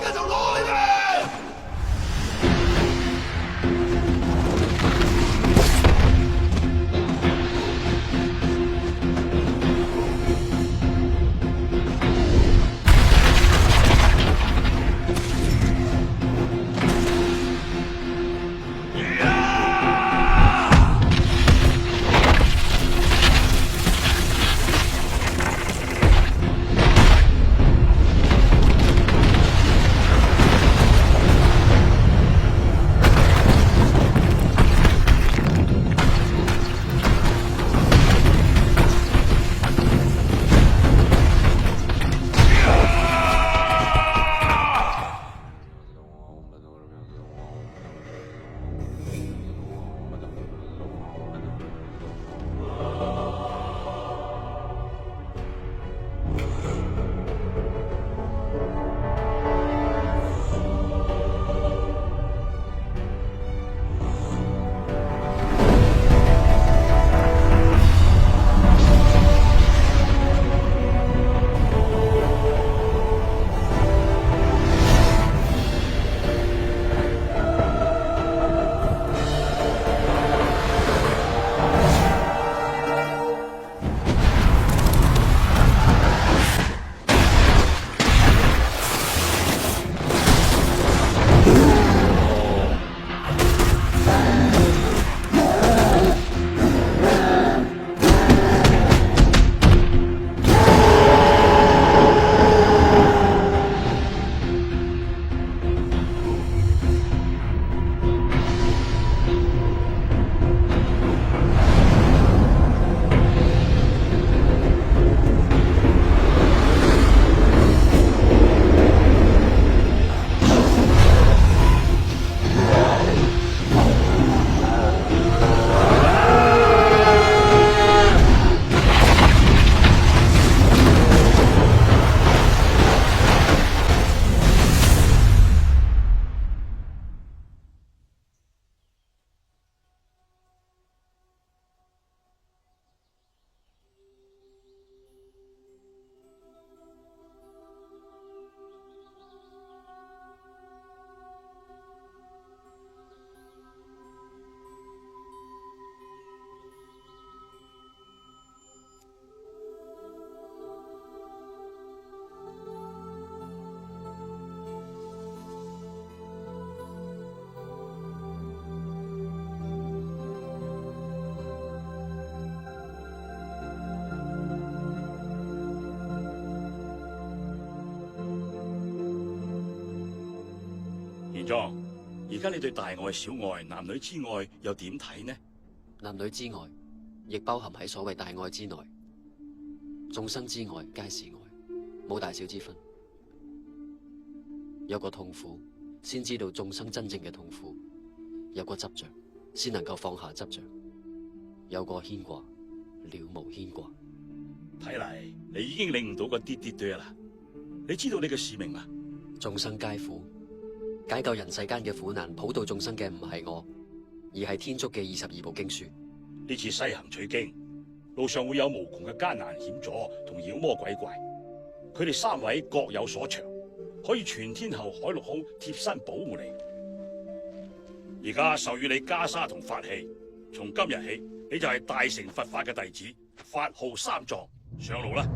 嘅就攞去啦！玄奘，而家你對大愛、小愛、男女之愛又點睇呢？男女之愛亦包含喺所謂大愛之內，眾生之愛皆是愛，冇大小之分。有過痛苦，先知道眾生真正嘅痛苦；有過執着，先能夠放下執着；有過牽掛，了無牽掛。睇嚟你已經領悟到個啲啲對啦。你知道你嘅使命啦。眾生皆苦，解救人世間嘅苦難，普渡眾生嘅唔係我，而係天竺嘅22部經書。呢次西行取經，路上會有無窮嘅艱難險阻同妖魔鬼怪，佢哋3位各有所長，可以全天候海陸空貼身保護你。而家授予你袈裟同法器，從今日起，你就係大乘佛法嘅弟子，法號三藏，上路啦！